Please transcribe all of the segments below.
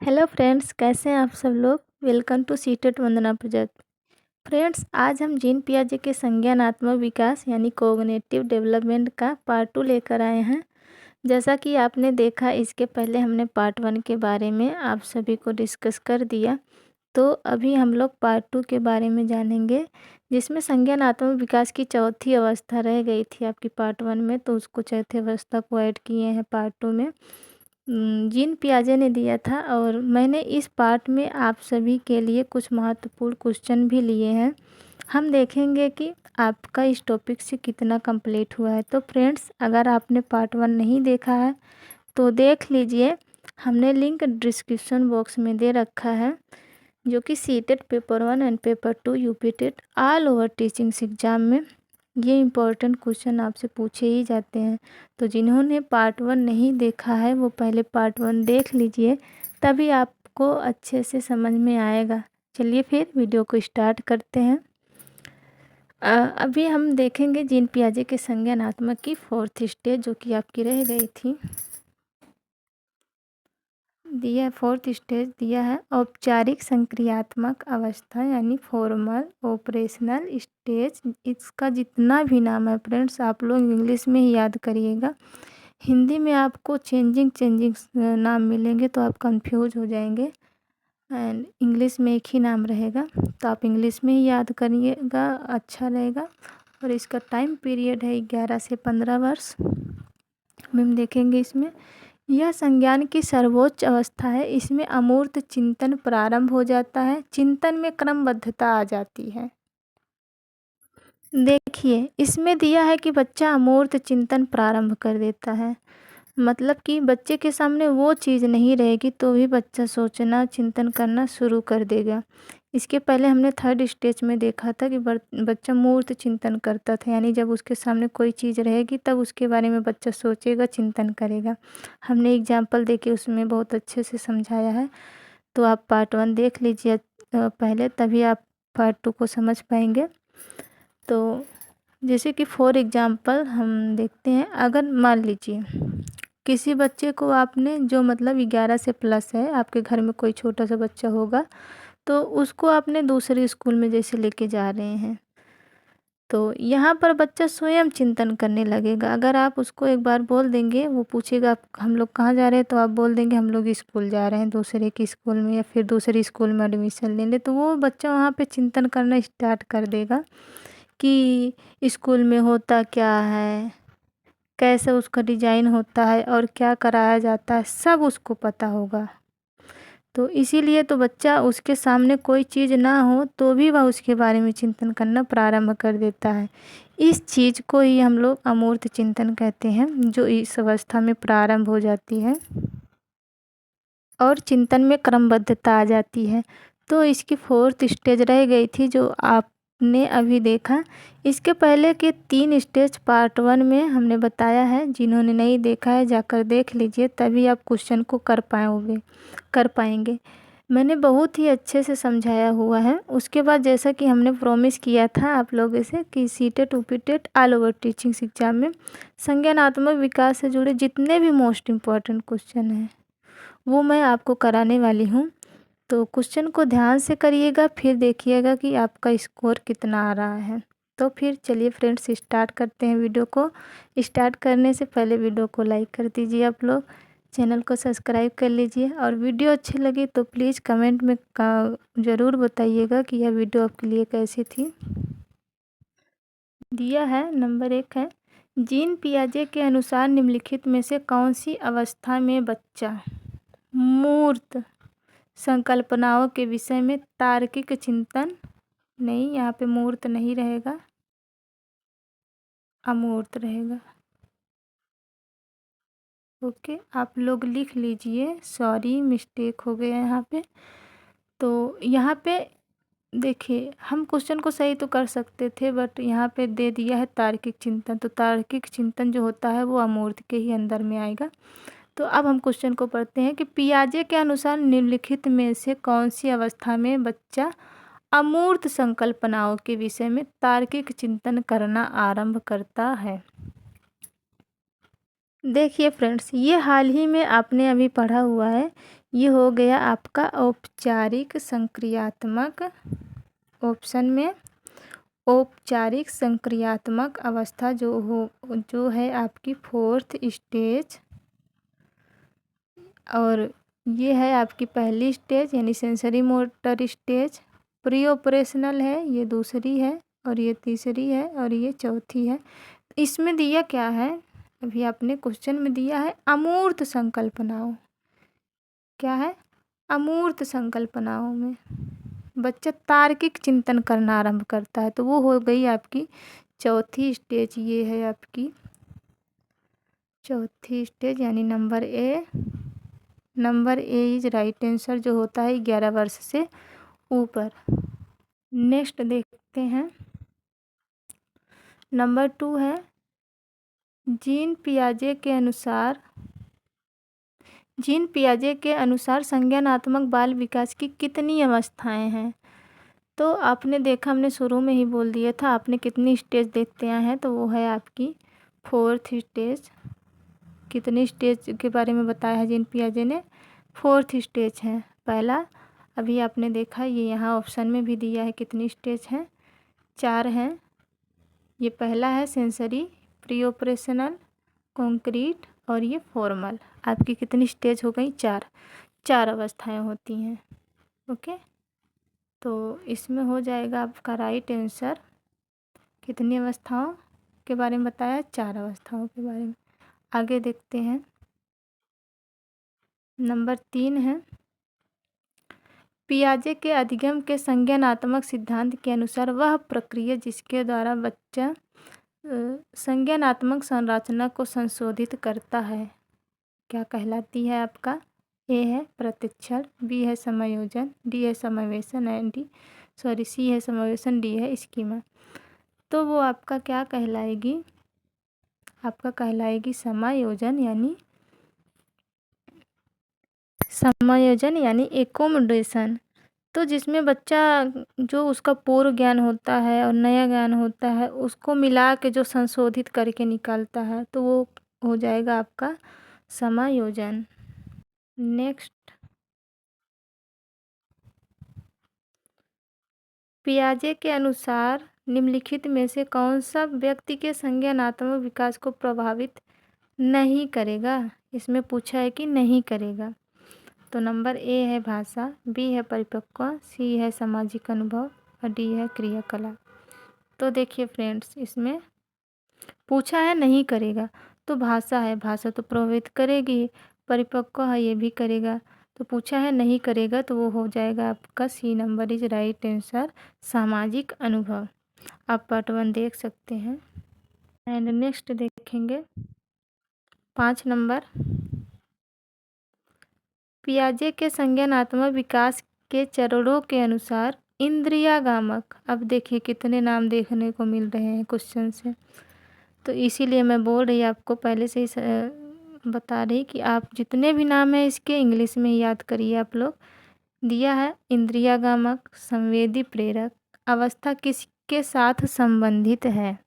Hello friends, कैसे हैं आप सब लोग। Welcome to CTET Vandana project. Friends, आज हम जीन पियाजे के संज्ञानात्मक विकास यानी कोग्निटिव डेवलपमेंट का पार्ट 2 लेकर आए हैं। जैसा कि आपने देखा, इसके पहले हमने पार्ट 1 के बारे में आप सभी को डिस्कस कर दिया। तो अभी हम लोग पार्ट 2 के बारे में जानेंगे, जिसमें संज्ञानात्मक विकास की चौथी अवस्था रह गई थी आपकी पार्ट 1 में, तो उसको चौथी अवस्था को ऐड किए हैं पार्ट 2 में। जीन पियाजे ने दिया था और मैंने इस पार्ट में आप सभी के लिए कुछ महत्वपूर्ण क्वेश्चन भी लिए हैं। हम देखेंगे कि आपका इस टॉपिक से कितना कंप्लीट हुआ है। तो फ्रेंड्स, अगर आपने पार्ट 1 नहीं देखा है तो देख लीजिए, हमने लिंक डिस्क्रिप्शन बॉक्स में दे रखा है, जो कि CTET paper 1 and paper 2 UP TET all over teachings exam में ये इम्पोर्टेंट क्वेश्चन आपसे पूछे ही जाते हैं। तो जिन्होंने पार्ट 1 नहीं देखा है वो पहले पार्ट 1 देख लीजिए, तभी आपको अच्छे से समझ में आएगा। चलिए फिर वीडियो को स्टार्ट करते हैं। अभी हम देखेंगे जीन पियाजे के संज्ञानात्मक की 4th स्टेज, जो कि आपकी रह गई थी। दिया 4th स्टेज दिया है औपचारिक संक्रियात्मक अवस्था यानी फॉर्मल ऑपरेशनल स्टेज। इसका जितना भी नाम है फ्रेंड्स, आप लोग इंग्लिश में ही याद करिएगा। हिंदी में आपको चेंजिंग नाम मिलेंगे तो आप कंफ्यूज हो जाएंगे, एंड इंग्लिश में एक ही नाम रहेगा, तो आप इंग्लिश में ही याद करिएगा, अच्छा रहेगा। और इसका टाइम पीरियड है 11 से 15 वर्ष। हम देखेंगे इसमें यह संज्ञान की सर्वोच्च अवस्था है। इसमें अमूर्त चिंतन प्रारंभ हो जाता है, चिंतन में क्रमबद्धता आ जाती है। देखिए, इसमें दिया है कि बच्चा अमूर्त चिंतन प्रारंभ कर देता है, मतलब कि बच्चे के सामने वो चीज़ नहीं रहेगी तो भी बच्चा सोचना चिंतन करना शुरू कर देगा। इसके पहले हमने 3rd स्टेज में देखा था कि बच्चा मूर्त चिंतन करता था, यानी जब उसके सामने कोई चीज़ रहेगी तब उसके बारे में बच्चा सोचेगा, चिंतन करेगा। हमने एग्जाम्पल देके उसमें बहुत अच्छे से समझाया है। तो आप पार्ट 1 देख लीजिए पहले, तभी आप पार्ट 2 को समझ पाएंगे। तो जैसे कि फॉर एग्जाम्पल हम देखते हैं, अगर मान लीजिए किसी बच्चे को आपने, जो मतलब 11 से प्लस है, आपके घर में कोई छोटा सा बच्चा होगा, तो उसको आपने दूसरे स्कूल में जैसे लेके जा रहे हैं, तो यहाँ पर बच्चा स्वयं चिंतन करने लगेगा। अगर आप उसको एक बार बोल देंगे, वो पूछेगा आप हम लोग कहाँ जा रहे हैं, तो आप बोल देंगे हम लोग स्कूल जा रहे हैं, दूसरे के स्कूल में, या फिर दूसरे स्कूल में एडमिशन लेने, तो वो बच्चा वहाँ पे चिंतन करना स्टार्ट कर देगा कि स्कूल में होता क्या है, कैसे उसका डिज़ाइन होता है और क्या कराया जाता है, सब उसको पता होगा। तो इसीलिए तो बच्चा, उसके सामने कोई चीज़ ना हो तो भी वह उसके बारे में चिंतन करना प्रारंभ कर देता है। इस चीज़ को ही हम लोग अमूर्त चिंतन कहते हैं, जो इस अवस्था में प्रारंभ हो जाती है और चिंतन में क्रमबद्धता आ जाती है। तो इसकी 4th स्टेज रह गई थी, जो आपने अभी देखा। इसके पहले के 3 स्टेज पार्ट 1 में हमने बताया है, जिन्होंने नहीं देखा है जाकर देख लीजिए, तभी आप क्वेश्चन को कर पाएंगे। मैंने बहुत ही अच्छे से समझाया हुआ है। उसके बाद जैसा कि हमने प्रॉमिस किया था आप लोगों से कि CTET UPTET all over teachings exam में संज्ञानात्मक विकास से जुड़े जितने भी मोस्ट इम्पॉर्टेंट क्वेश्चन हैं वो मैं आपको कराने वाली हूँ। तो क्वेश्चन को ध्यान से करिएगा, फिर देखिएगा कि आपका स्कोर कितना आ रहा है। तो फिर चलिए फ्रेंड्स, स्टार्ट करते हैं वीडियो को। स्टार्ट करने से पहले वीडियो को लाइक कर दीजिए, आप लोग चैनल को सब्सक्राइब कर लीजिए, और वीडियो अच्छी लगी तो प्लीज़ कमेंट में ज़रूर बताइएगा कि यह वीडियो आपके लिए कैसी थी। दिया है नंबर 1 है, जीन पियाजे के अनुसार निम्नलिखित में से कौन सी अवस्था में बच्चा मूर्त संकल्पनाओं के विषय में तार्किक चिंतन, नहीं यहाँ पे मूर्त नहीं रहेगा, अमूर्त रहेगा। ओके, आप लोग लिख लीजिए, सॉरी मिस्टेक हो गया यहाँ पे। तो यहाँ पे देखिए, हम क्वेश्चन को सही तो कर सकते थे, बट यहाँ पे दे दिया है तार्किक चिंतन, तो तार्किक चिंतन जो होता है वो अमूर्त के ही अंदर में आएगा। तो अब हम क्वेश्चन को पढ़ते हैं कि पियाजे के अनुसार निम्नलिखित में से कौन सी अवस्था में बच्चा अमूर्त संकल्पनाओं के विषय में तार्किक चिंतन करना आरंभ करता है। देखिए फ्रेंड्स, ये हाल ही में आपने अभी पढ़ा हुआ है ये हो गया आपका औपचारिक संक्रियात्मक। ऑप्शन में औपचारिक संक्रियात्मक अवस्था जो है आपकी 4th स्टेज, और ये है आपकी पहली स्टेज यानी sensory motor stage. Pre operational है, ये दूसरी है, और ये तीसरी है, और ये चौथी है। इसमें दिया क्या है, अभी आपने क्वेश्चन में दिया है अमूर्त संकल्पनाओं। क्या है, अमूर्त संकल्पनाओं में बच्चा तार्किक चिंतन करना आरंभ करता है, तो वो हो गई आपकी चौथी स्टेज। ये है आपकी चौथी स्टेज यानी number A. Number A is right answer, जो होता है 11 वर्ष से ऊपर। नेक्स्ट देखते हैं, नंबर 2 है जीन पियाजे के अनुसार संज्ञानात्मक बाल विकास की कितनी अवस्थाएं हैं। तो आपने देखा, हमने शुरू में ही बोल दिया था, आपने कितनी स्टेज देखते आए हैं, तो वो है आपकी 4th स्टेज। कितनी स्टेज के बारे में बताया है जीन पियाजे ने, 4th स्टेज है पहला। अभी आपने देखा, ये यहाँ ऑप्शन में भी दिया है कितनी स्टेज हैं, 4 हैं। ये पहला है सेंसरी, प्री ऑपरेशनल, कॉन्क्रीट, और ये फॉर्मल। आपकी कितनी स्टेज हो गई, 4 अवस्थाएं होती हैं। ओके, तो इसमें हो जाएगा आपका राइट आंसर। कितनी अवस्थाओं के बारे में बताया, 4 अवस्थाओं के बारे में। आगे देखते हैं, नंबर 3 है पियाजे के अधिगम के संज्ञानात्मक सिद्धांत के अनुसार वह प्रक्रिया जिसके द्वारा बच्चा संज्ञानात्मक संरचना को संशोधित करता है, क्या कहलाती है आपका। ए है प्रतिक्षण, बी है समायोजन, डी है समावेशन, सी है समावेशन, डी है स्कीमा। तो वो आपका क्या कहलाएगी, आपका कहलाएगी समायोजन यानी एकोमोडेशन। तो जिसमें बच्चा जो उसका पूर्व ज्ञान होता है और नया ज्ञान होता है उसको मिला के जो संशोधित करके निकालता है, तो वो हो जाएगा आपका समायोजन। नेक्स्ट, पियाजे के अनुसार निम्नलिखित में से कौन सा व्यक्ति के संज्ञानात्मक विकास को प्रभावित नहीं करेगा। इसमें पूछा है कि नहीं करेगा। तो नंबर ए है भाषा, बी है परिपक्व, सी है सामाजिक अनुभव, और डी है क्रियाकलाप। तो देखिए फ्रेंड्स, इसमें पूछा है नहीं करेगा, तो भाषा है, भाषा तो प्रभावित करेगी। परिपक्व है, ये भी करेगा। तो पूछा है नहीं करेगा, तो वो हो जाएगा आपका C number is right answer, सामाजिक अनुभव। आप पार्ट 1 देख सकते हैं। एंड नेक्स्ट देखेंगे 5 नंबर, पियाजे के संज्ञानात्मक विकास के चरणों के अनुसार इंद्रियागामक। अब देखिए कितने नाम देखने को मिल रहे हैं क्वेश्चन से, तो इसीलिए मैं बोल रही आपको पहले से ही बता रही कि आप जितने भी नाम हैं इसके इंग्लिश में याद करिए आप लोग। दिया है इंद्रियागामक, संवेदी, प्रेरक। अवस्था किसके साथ संबंधित है,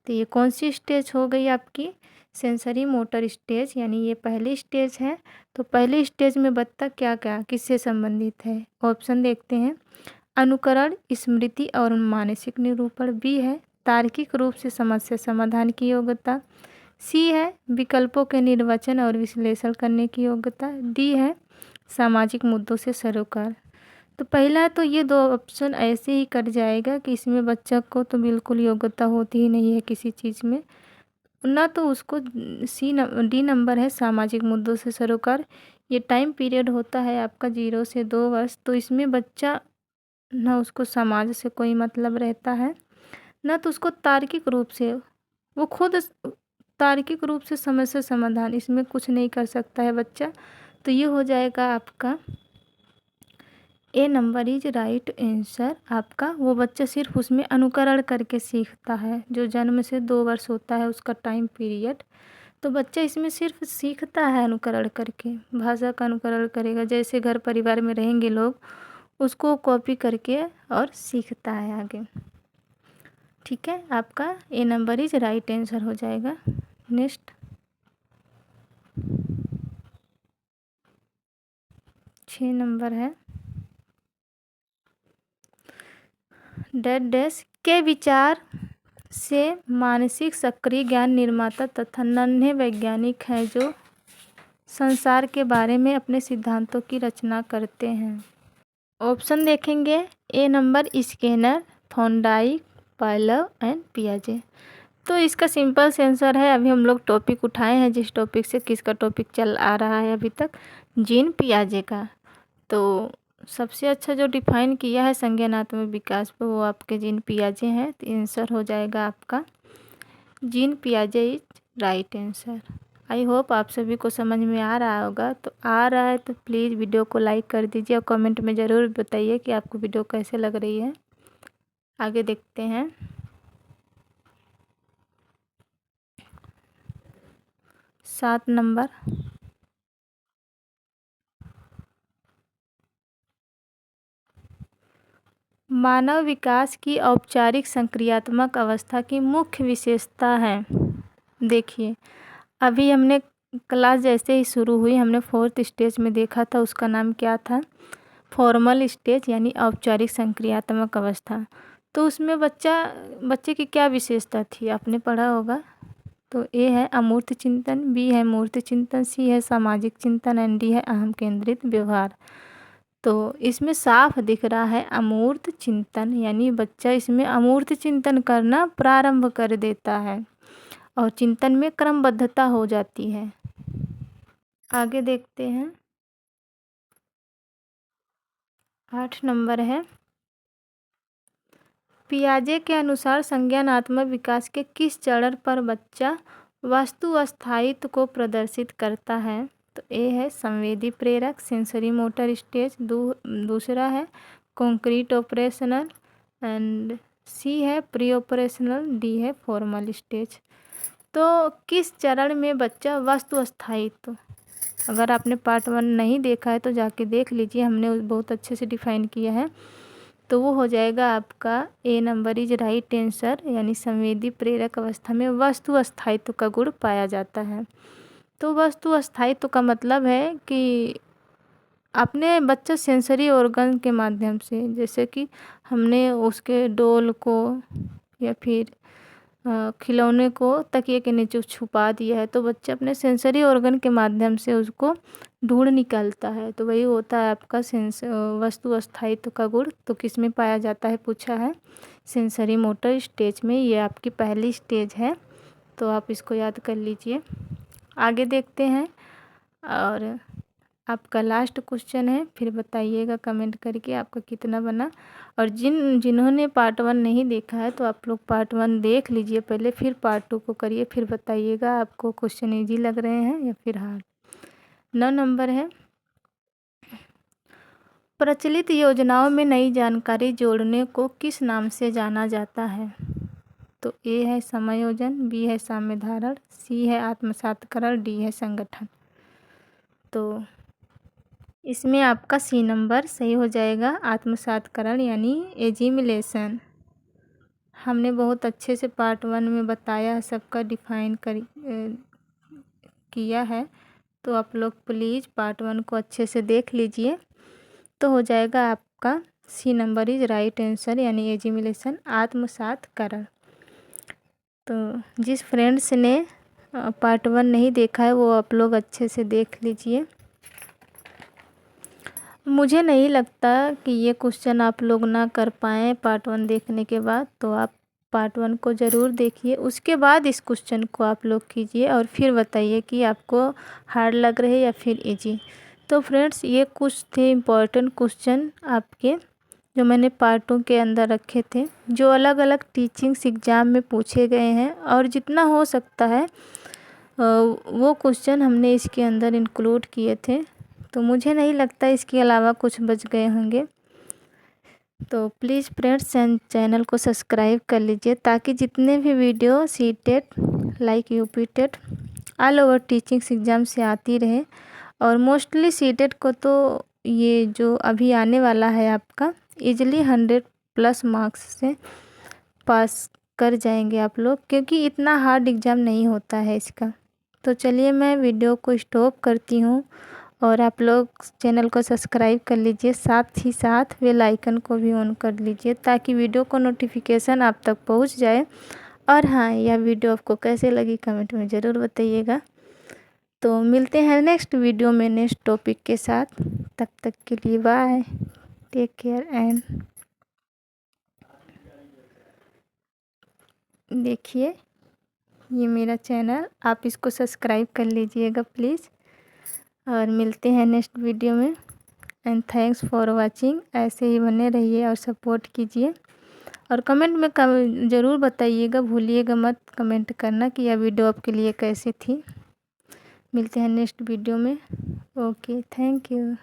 तो ये कौन सी स्टेज हो गई आपकी, सेंसरी मोटर स्टेज, यानी ये पहली स्टेज है। तो पहली स्टेज में बच्चा क्या क्या किससे संबंधित है। ऑप्शन देखते हैं, अनुकरण, स्मृति और मानसिक निरूपण। बी है तार्किक रूप से समस्या समाधान की योग्यता। सी है विकल्पों के निर्वचन और विश्लेषण करने की योग्यता। डी है सामाजिक मुद्दों से सरोकार। तो पहला तो ये 2 ऑप्शन ऐसे ही कट जाएगा कि इसमें बच्चा को तो बिल्कुल योग्यता होती ही नहीं है किसी चीज़ में ना, तो उसको डी नंबर है सामाजिक मुद्दों से सरोकार। ये टाइम पीरियड होता है आपका 0 से 2 वर्ष, तो इसमें बच्चा ना उसको समाज से कोई मतलब रहता है, ना तो उसको तार्किक रूप से वो खुद तार्किक रूप से समस्या समाधान इसमें कुछ नहीं कर सकता है बच्चा। तो ये हो जाएगा आपका ए नंबर इज राइट आंसर आपका। वो बच्चा सिर्फ उसमें अनुकरण करके सीखता है, जो जन्म से 2 वर्ष होता है उसका टाइम पीरियड। तो बच्चा इसमें सिर्फ सीखता है अनुकरण करके, भाषा का अनुकरण करेगा, जैसे घर परिवार में रहेंगे लोग उसको कॉपी करके और सीखता है आगे। ठीक है, आपका ए नंबर इज राइट आंसर हो जाएगा। नेक्स्ट, 6 नंबर है डैश के विचार से मानसिक सक्रिय ज्ञान निर्माता तथा नन्हे वैज्ञानिक हैं जो संसार के बारे में अपने सिद्धांतों की रचना करते हैं। ऑप्शन देखेंगे। A number Skinner, Thorndike, Pavlov and पियाजे। तो इसका सिंपल से आंसर है, अभी हम लोग टॉपिक उठाए हैं जिस टॉपिक से, किसका टॉपिक चल आ रहा है अभी तक, जीन पियाजे का। तो सबसे अच्छा जो डिफाइन किया है संज्ञानात्मक विकास पर वो आपके जीन पियाजे हैं। तो आंसर हो जाएगा आपका जीन पियाजे is right answer. I hope आप सभी को समझ में आ रहा होगा। तो आ रहा है तो प्लीज़ वीडियो को लाइक कर दीजिए और कमेंट में ज़रूर बताइए कि आपको वीडियो कैसे लग रही है। आगे देखते हैं। 7 नंबर मानव विकास की औपचारिक संक्रियात्मक अवस्था की मुख्य विशेषता है। देखिए, अभी हमने क्लास जैसे ही शुरू हुई हमने 4th स्टेज में देखा था, उसका नाम क्या था, फॉर्मल स्टेज यानी औपचारिक संक्रियात्मक अवस्था। तो उसमें बच्चे की क्या विशेषता थी आपने पढ़ा होगा। तो ए है अमूर्त चिंतन, बी है मूर्त चिंतन, सी है सामाजिक चिंतन एंड डी है अहम केंद्रित व्यवहार। तो इसमें साफ दिख रहा है अमूर्त चिंतन, यानी बच्चा इसमें अमूर्त चिंतन करना प्रारंभ कर देता है और चिंतन में क्रमबद्धता हो जाती है। आगे देखते हैं। 8 नंबर है पियाजे के अनुसार संज्ञानात्मक विकास के किस चरण पर बच्चा वस्तु अस्थायित्व को प्रदर्शित करता है। तो ए है संवेदी प्रेरक सेंसरी मोटर स्टेज, दूसरा है कॉन्क्रीट ऑपरेशनल एंड सी है प्री ऑपरेशनल, डी है फॉर्मल स्टेज। तो किस चरण में बच्चा वस्तु अस्थायित्व, अगर आपने पार्ट 1 नहीं देखा है तो जाके देख लीजिए, हमने बहुत अच्छे से डिफाइन किया है। तो वो हो जाएगा आपका ए नंबर इज राइट आंसर, यानी संवेदी प्रेरक अवस्था में वस्तु अस्थायित्व का गुण पाया जाता है। तो वस्तु अस्थायित्व का मतलब है कि आपने बच्चा सेंसरी ऑर्गन के माध्यम से, जैसे कि हमने उसके डोल को या फिर खिलौने को तकिए के नीचे छुपा दिया है, तो बच्चा अपने सेंसरी ऑर्गन के माध्यम से उसको ढूंढ निकालता है। तो वही होता है आपका वस्तु अस्थायित्व का गुण। तो किस में पाया जाता है पूछा है, सेंसरी मोटर स्टेज में। ये आपकी पहली स्टेज है, तो आप इसको याद कर लीजिए। आगे देखते हैं और आपका लास्ट क्वेश्चन है, फिर बताइएगा कमेंट करके आपका कितना बना। और जिन्होंने पार्ट 1 नहीं देखा है तो आप लोग पार्ट 1 देख लीजिए पहले, फिर पार्ट 2 को करिए, फिर बताइएगा आपको क्वेश्चन इजी लग रहे हैं या फिर हार्ड। 9 नंबर है प्रचलित योजनाओं में नई जानकारी जोड़ने को किस नाम से जाना जाता है। तो ए है समायोजन, बी है साम्यधारण, सी है आत्मसातकरण, डी है संगठन। तो इसमें आपका सी नंबर सही हो जाएगा, आत्मसातकरण यानी एजिमिलेशन। हमने बहुत अच्छे से पार्ट 1 में बताया, सबका डिफाइन किया है। तो आप लोग प्लीज़ पार्ट 1 को अच्छे से देख लीजिए। तो हो जाएगा आपका C number is right answer, यानी एजिमिलेशन आत्मसातकरण। तो जिस फ्रेंड्स ने पार्ट 1 नहीं देखा है वो आप लोग अच्छे से देख लीजिए। मुझे नहीं लगता कि ये क्वेश्चन आप लोग ना कर पाएँ पार्ट 1 देखने के बाद, तो आप पार्ट 1 को ज़रूर देखिए, उसके बाद इस क्वेश्चन को आप लोग कीजिए और फिर बताइए कि आपको हार्ड लग रहे या फिर इजी। तो फ्रेंड्स, ये कुछ थे इम्पोर्टेंट क्वेश्चन आपके जो मैंने पार्टों के अंदर रखे थे, जो अलग अलग टीचिंग्स एग्ज़ाम में पूछे गए हैं, और जितना हो सकता है वो क्वेश्चन हमने इसके अंदर इंक्लूड किए थे। तो मुझे नहीं लगता इसके अलावा कुछ बच गए होंगे। तो प्लीज़ फ्रेंड्स चैनल को सब्सक्राइब कर लीजिए, ताकि जितने भी video CTET like UP TET all over teachings exam से आती रहे। और मोस्टली सीटेट को तो ये जो अभी आने वाला है आपका इजली 100+ मार्क्स से पास कर जाएंगे आप लोग, क्योंकि इतना हार्ड एग्ज़ाम नहीं होता है इसका। तो चलिए मैं वीडियो को स्टॉप करती हूँ और आप लोग चैनल को सब्सक्राइब कर लीजिए, साथ ही साथ बेल आइकन को भी ऑन कर लीजिए ताकि वीडियो को नोटिफिकेशन आप तक पहुंच जाए। और हाँ, यह वीडियो आपको कैसे लगी कमेंट में ज़रूर बताइएगा। तो मिलते हैं नेक्स्ट वीडियो में नेक्स्ट टॉपिक के साथ। तब तक के लिए बाय, टेक केयर एंड देखिए ये मेरा चैनल, आप इसको सब्सक्राइब कर लीजिएगा प्लीज़। और मिलते हैं नेक्स्ट वीडियो में। And thanks for watching. ऐसे ही बने रहिए और सपोर्ट कीजिए। और कमेंट में ज़रूर बताइएगा, भूलिएगा मत कमेंट करना कि यह वीडियो आपके लिए कैसी थी। मिलते हैं नेक्स्ट वीडियो में। Okay, thank you.